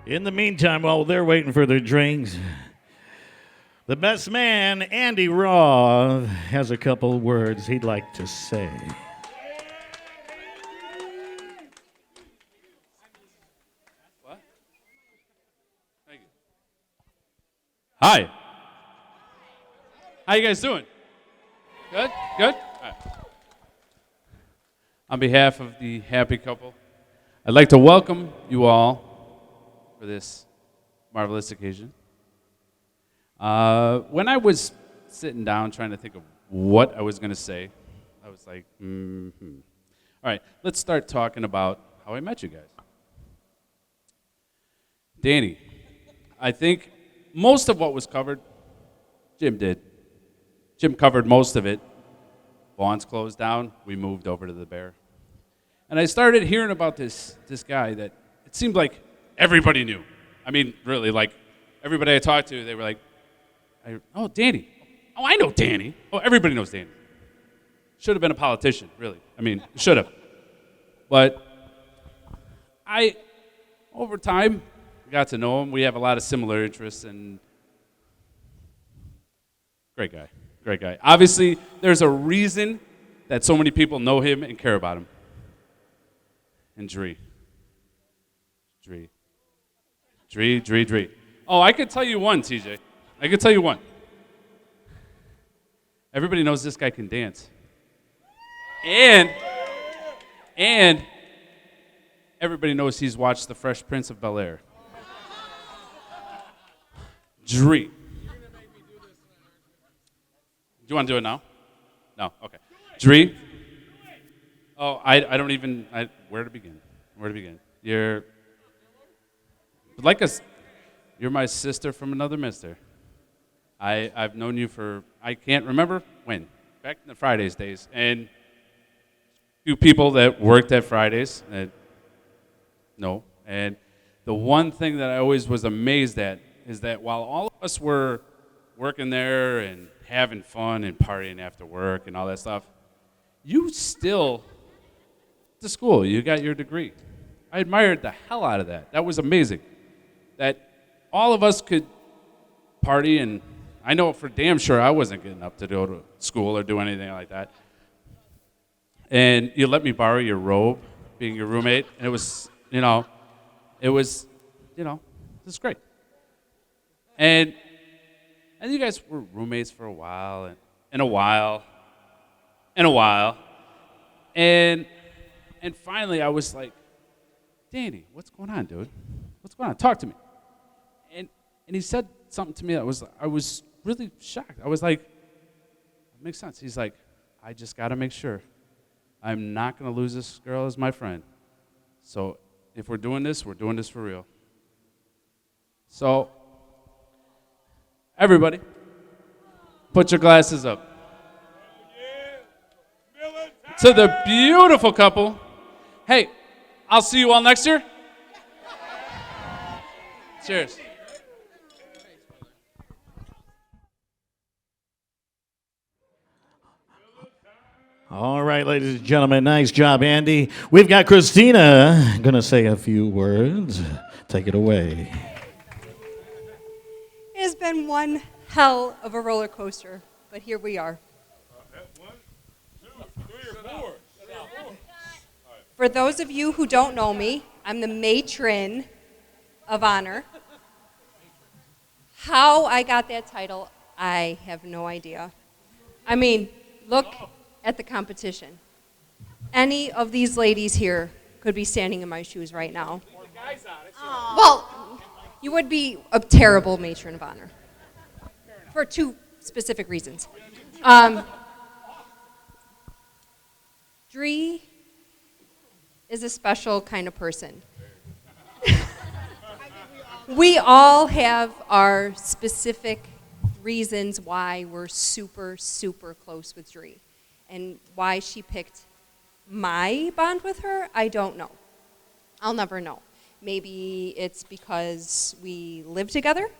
In the meantime, while they're waiting for their drinks, the best man, Andy Roth, has a couple words he'd like to say. What? Thank you. Hi. How you guys doing? Good? Good? All right. On behalf of the happy couple, I'd like to welcome you all for this marvelous occasion. When I was sitting down trying to think of what I was going to say, I was like, All right, let's start talking about how I met you guys. Danny, I think most of what was covered, Jim did. Jim covered most of it. Vaughn's closed down. We moved over to the Bear. And I started hearing about this guy that it seemed like everybody knew. I mean, really, like, everybody I talked to, they were like, oh, Danny. Oh, I know Danny. Oh, everybody knows Danny. Should have been a politician, really. I mean, should have. But over time, got to know him. We have a lot of similar interests, and great guy. Great guy. Obviously, there's a reason that so many people know him and care about him. And Dree. Oh, I could tell you one, TJ. I could tell you one. Everybody knows this guy can dance. And everybody knows he's watched The Fresh Prince of Bel-Air. Dree. Do you want to do it now? No? Okay. Dree. Oh, I don't even, where to begin? You're my sister from another mister. I've known you for, I can't remember when, back in the Fridays days. And few people that worked at Fridays, no. And the one thing that I always was amazed at is that while all of us were working there and having fun and partying after work and all that stuff, you still, to school, you got your degree. I admired the hell out of that. That was amazing. That all of us could party, and I know for damn sure I wasn't getting up to go to school or do anything like that. And you let me borrow your robe, being your roommate, and it was great. And you guys were roommates for a while, and a while. And finally I was like, Danny, what's going on, dude? What's going on? Talk to me. And he said something to me that I was really shocked. I was like, that makes sense. He's like, I just got to make sure I'm not going to lose this girl as my friend. So if we're doing this for real. So everybody, put your glasses up. To the beautiful couple. Hey, I'll see you all next year. Cheers. All right, ladies and gentlemen, nice job, Andy. We've got Christina going to say a few words. Take it away. It has been one hell of a roller coaster, but here we are. For those of you who don't know me, I'm the matron of honor. How I got that title, I have no idea. I mean, look at the competition. Any of these ladies here could be standing in my shoes right now. Well, you would be a terrible matron of honor for two specific reasons. Dree is a special kind of person. We all have our specific reasons why we're super, super close with Dree. And why she picked my bond with her, I don't know. I'll never know. Maybe it's because we live together.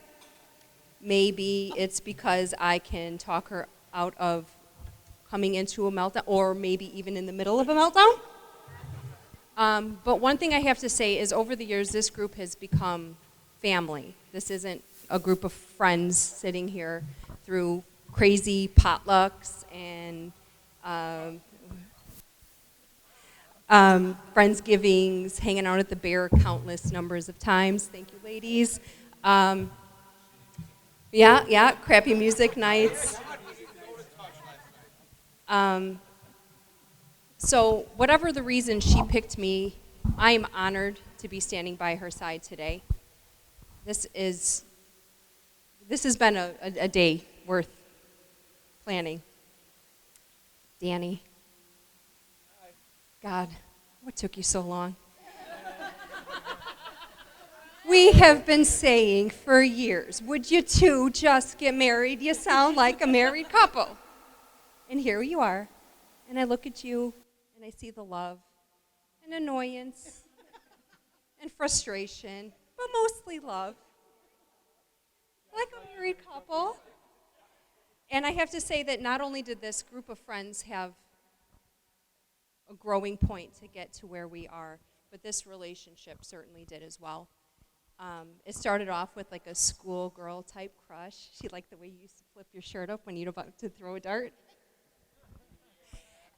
Maybe it's because I can talk her out of coming into a meltdown, or maybe even in the middle of a meltdown. But one thing I have to say is over the years, this group has become family. This isn't a group of friends sitting here through crazy potlucks and Friendsgivings, hanging out at the Bear countless numbers of times. Thank you, ladies. Yeah, crappy music nights. So whatever the reason she picked me, I am honored to be standing by her side today. This has been a day worth planning. Danny. God, what took you so long? We have been saying for years, would you two just get married? You sound like a married couple. And here you are. And I look at you and I see the love and annoyance and frustration, but mostly love. Like a married couple. And I have to say that not only did this group of friends have a growing point to get to where we are, but this relationship certainly did as well. It started off with like a schoolgirl type crush. She liked the way you used to flip your shirt up when you're about to throw a dart.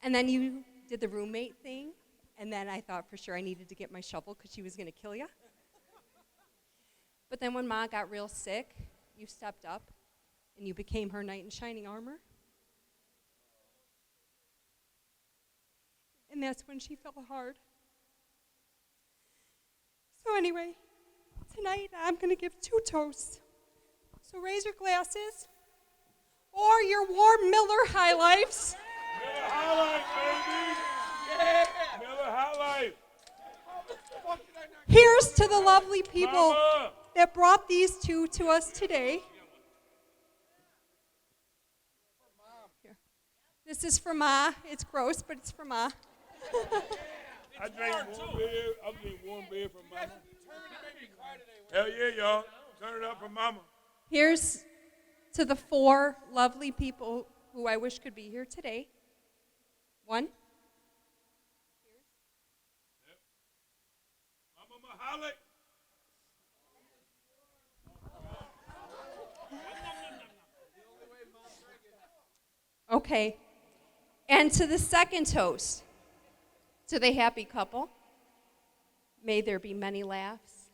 And then you did the roommate thing, and then I thought for sure I needed to get my shovel because she was going to kill you. But then when Ma got real sick, you stepped up, and you became her knight in shining armor. And that's when she fell hard. So anyway, tonight I'm going to give 2 toasts. So raise your glasses, or your warm Miller High Lifes. Miller High Life, baby! Yeah! Miller High Life! Here's to the lovely people Mama! that brought these 2 to us today. Here. This is for Ma. It's gross, but it's for Ma. I drink warm beer from Mama. Hell yeah, y'all. Turn it up for Mama. Here's to the 4 lovely people who I wish could be here today. 1. Mama Mahalik. Okay. And to the second toast, to the happy couple, may there be many laughs,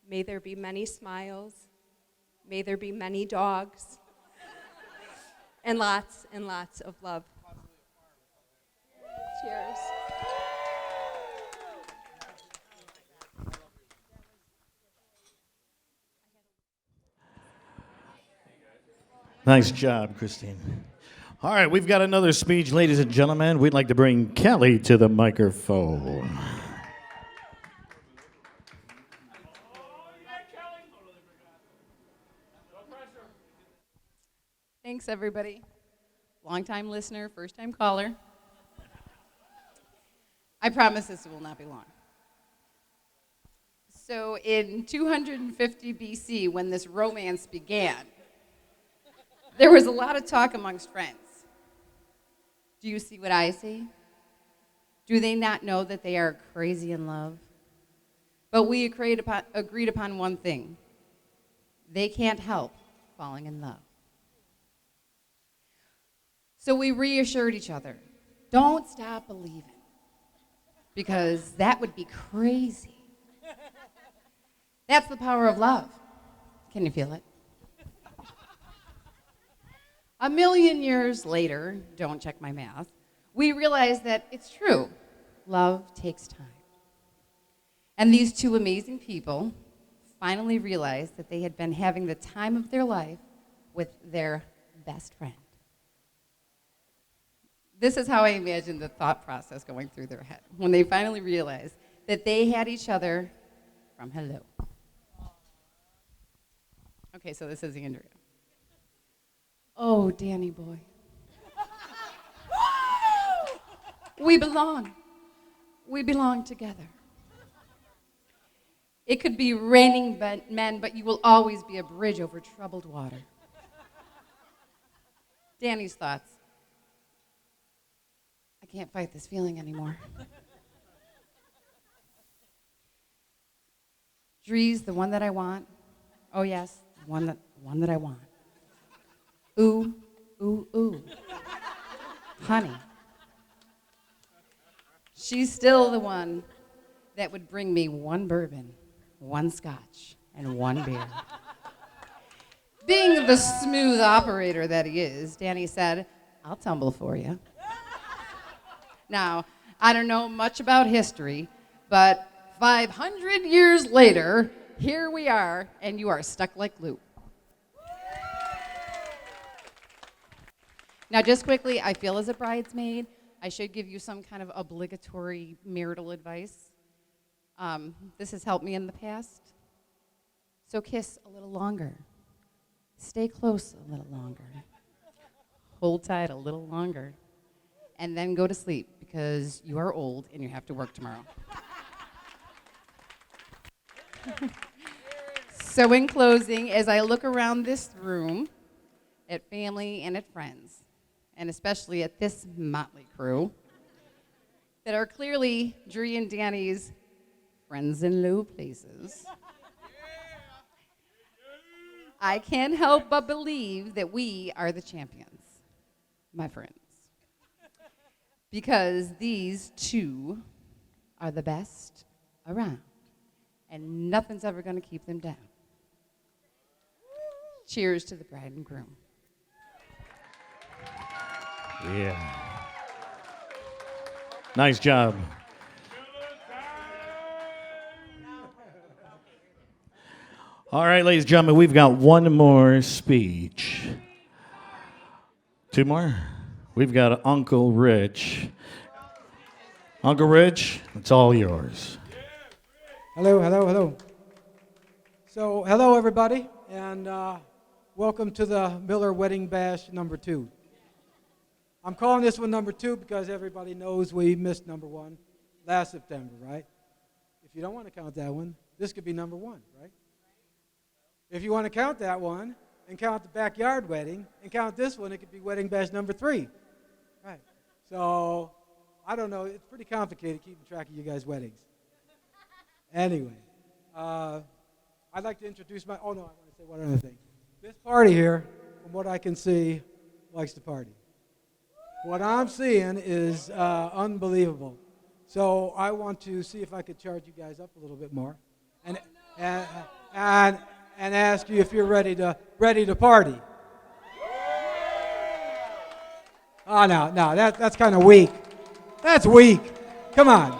may there be many smiles, may there be many dogs, and lots of love. Cheers. Nice job, Christine. All right, we've got another speech, ladies and gentlemen. We'd like to bring Kelly to the microphone. Thanks, everybody. Long-time listener, first-time caller. I promise this will not be long. So in 250 BC, when this romance began, there was a lot of talk amongst friends. Do you see what I see? Do they not know that they are crazy in love? But we agreed upon one thing. They can't help falling in love. So we reassured each other, don't stop believing, because that would be crazy. That's the power of love. Can you feel it? A million years later, don't check my math, we realized that it's true. Love takes time. And these 2 amazing people finally realized that they had been having the time of their life with their best friend. This is how I imagine the thought process going through their head when they finally realized that they had each other from hello. Okay, so this is Andrea. Oh, Danny boy. We belong. We belong together. It could be raining men, but you will always be a bridge over troubled water. Danny's thoughts. I can't fight this feeling anymore. Dree's the one that I want. Oh yes, one that I want. Ooh, ooh, ooh. Honey. She's still the one that would bring me one bourbon, one scotch, and one beer. Being the smooth operator that he is, Danny said, I'll tumble for you. Now, I don't know much about history, but 500 years later, here we are, and you are stuck like glue. Now, just quickly, I feel as a bridesmaid, I should give you some kind of obligatory marital advice. This has helped me in the past. So kiss a little longer. Stay close a little longer. Hold tight a little longer. And then go to sleep because you are old and you have to work tomorrow. So in closing, as I look around this room at family and at friends, and especially at this motley crew that are clearly Dree and Danny's friends in low places, I can't help but believe that we are the champions, my friends. Because these two are the best around, and nothing's ever going to keep them down. Cheers to the bride and groom. Yeah. Nice job. All right, ladies and gentlemen, we've got one more speech. Two more? We've got Uncle Rich. Uncle Rich, it's all yours. Hello, hello, hello. So, hello everybody, and welcome to the Miller Wedding Bash number 2. I'm calling this one number 2 because everybody knows we missed number 1 last September, right? If you don't want to count that one, this could be number 1, right? If you want to count that one and count the backyard wedding and count this one, it could be Wedding Bash number 3, right? So, I don't know. It's pretty complicated keeping track of you guys' weddings. Anyway, I'd like to introduce I want to say one other thing. This party here, from what I can see, likes to party. What I'm seeing is unbelievable. So I want to see if I could charge you guys up a little bit more, and ask you if you're ready to party. Oh no, that's kind of weak. That's weak. Come on,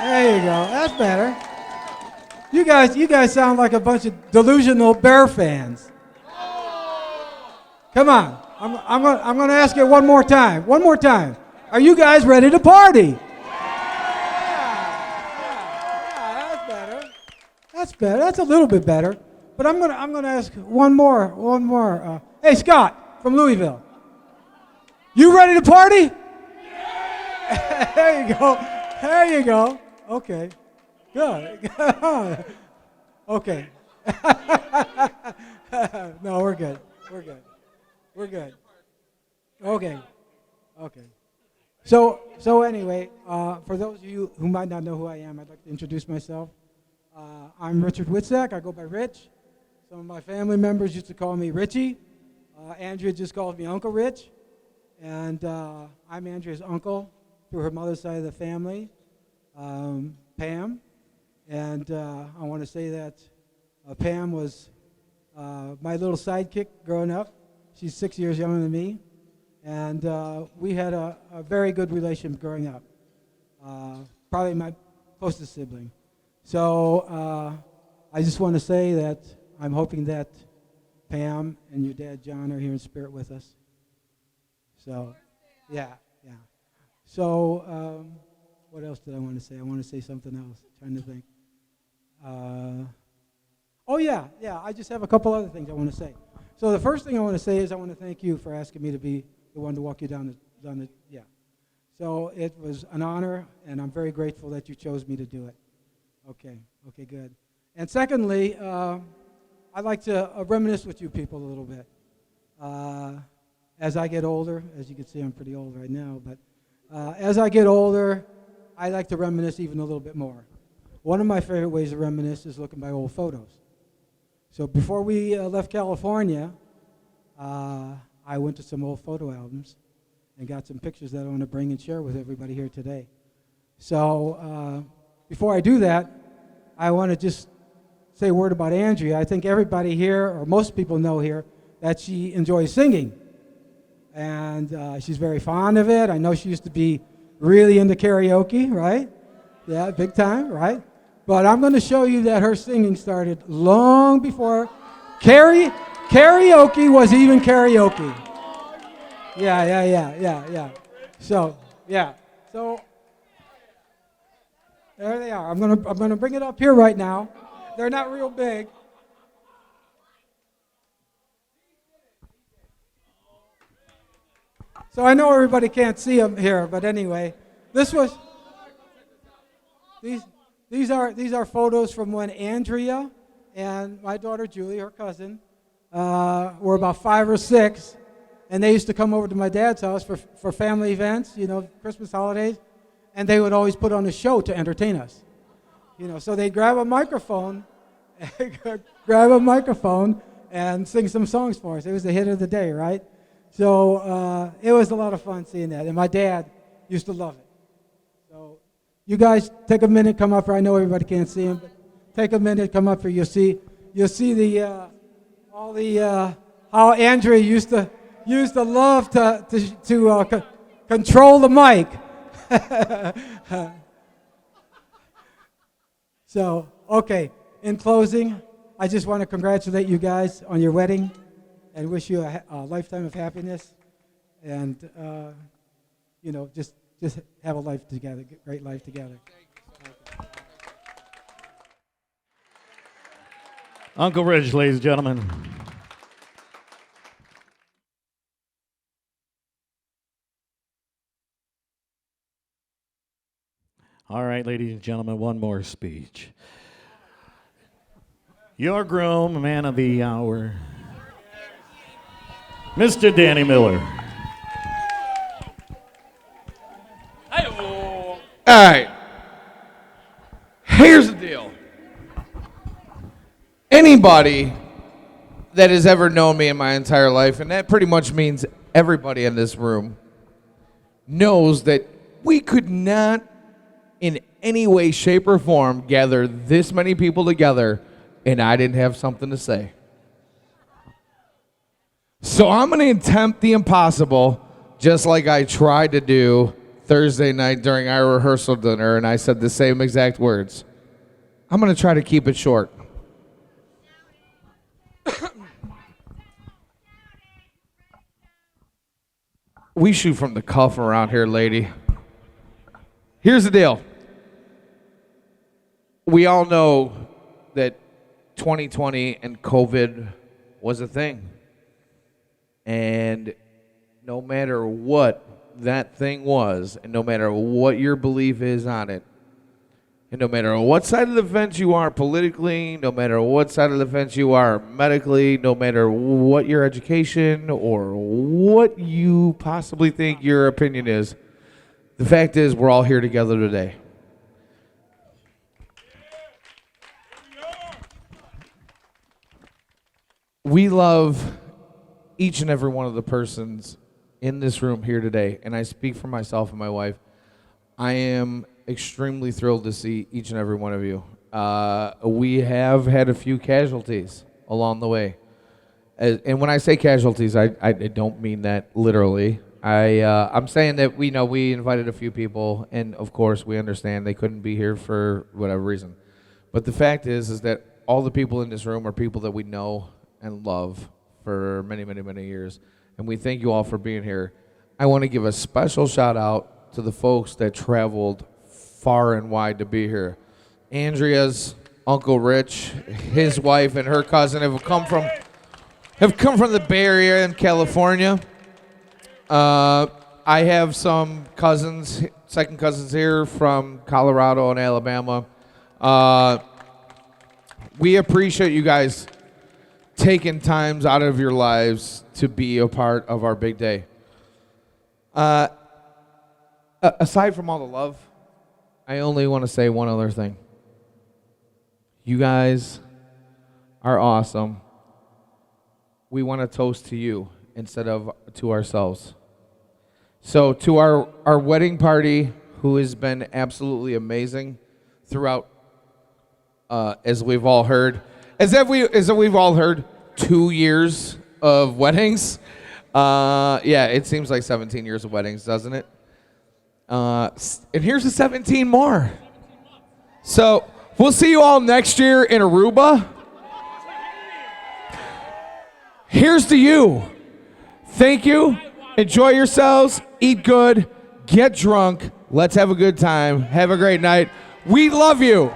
There you go. That's better. You guys sound like a bunch of delusional Bear fans. Come on. I'm going to ask you one more time. One more time. Are you guys ready to party? Yeah, that's better. That's better. That's a little bit better. But I'm going to ask one more. Hey, Scott from Louisville. You ready to party? There you go. There you go. Okay. Good. Okay. No, we're good. We're good. We're good. Okay. Okay. So anyway, for those of you who might not know who I am, I'd like to introduce myself. I'm Richard Witzak. I go by Rich. Some of my family members used to call me Richie. Andrea just calls me Uncle Rich. And I'm Andrea's uncle through her mother's side of the family, Pam. And I want to say that Pam was my little sidekick growing up. She's 6 years younger than me. And we had a very good relation growing up. Probably my closest sibling. So I just want to say that I'm hoping that Pam and your dad, John, are here in spirit with us. So, yeah. So, what else did I want to say? I want to say something else. I'm trying to think. I just have a couple other things I want to say. So the first thing I want to say is I want to thank you for asking me to be the one to walk you down the. So it was an honor, and I'm very grateful that you chose me to do it. Okay, good. And secondly, I'd like to reminisce with you people a little bit. As I get older, as you can see, I'm pretty old right now, but as I get older, I like to reminisce even a little bit more. one of my favorite ways to reminisce is looking by old photos. So before we left California, I went to some old photo albums and got some pictures that I want to bring and share with everybody here today. So before I do that, I want to just say a word about Andrea. I think everybody here, or most people know here, that she enjoys singing. And she's very fond of it. I know she used to be really into karaoke, right? Yeah, big time, right? But I'm going to show you that her singing started long before karaoke was even karaoke. Yeah. So, yeah. So, there they are. I'm gonna bring it up here right now. They're not real big. So I know everybody can't see them here, but anyway, these are photos from when Andrea and my daughter Julie, her cousin, were about 5 or 6, and they used to come over to my dad's house for family events, Christmas holidays, and they would always put on a show to entertain us. So they'd grab a microphone and sing some songs for us. It was the hit of the day, right? So it was a lot of fun seeing that, and my dad used to love it. So you guys take a minute, come up here. I know everybody can't see him, but take a minute, come up here. You'll see the how Andrea used to love to control the mic. So, okay, in closing, I just want to congratulate you guys on your wedding and wish you a lifetime of happiness and, just have a life together, great life together. Uncle Rich, ladies and gentlemen. All right, ladies and gentlemen, one more speech. Your groom, man of the hour, Mr. Danny Miller. All right. Here's the deal. Anybody that has ever known me in my entire life, and that pretty much means everybody in this room, knows that we could not in any way, shape, or form gather this many people together and I didn't have something to say. So I'm going to attempt the impossible, just like I tried to do Thursday night during our rehearsal dinner, and I said the same exact words. I'm going to try to keep it short. We shoot from the cuff around here, lady. Here's the deal. We all know that 2020 and COVID was a thing. And no matter what that thing was, and no matter what your belief is on it, and no matter what side of the fence you are politically, no matter what side of the fence you are medically, no matter what your education or what you possibly think your opinion is, the fact is we're all here together today. We love each and every one of the persons in this room here today, and I speak for myself and my wife. I am extremely thrilled to see each and every one of you. We have had a few casualties along the way. And when I say casualties, I don't mean that literally. I'm saying that we invited a few people, and of course we understand they couldn't be here for whatever reason. But the fact is that all the people in this room are people that we know and love for many, many, many years. And we thank you all for being here. I want to give a special shout out to the folks that traveled far and wide to be here. Andrea's Uncle Rich, his wife, and her cousin have come from the Bay Area in California. I have some second cousins here from Colorado and Alabama. We appreciate you guys taking times out of your lives to be a part of our big day. Aside from all the love, I only want to say one other thing. You guys are awesome. We want to toast to you instead of to ourselves. So to our wedding party, who has been absolutely amazing throughout, as we've all heard, as we've all heard, 2 years of weddings. Yeah, it seems like 17 years of weddings, doesn't it? And here's the 17 more. So we'll see you all next year in Aruba. Here's to you. Thank you. Enjoy yourselves. Eat good. Get drunk. Let's have a good time. Have a great night. We love you.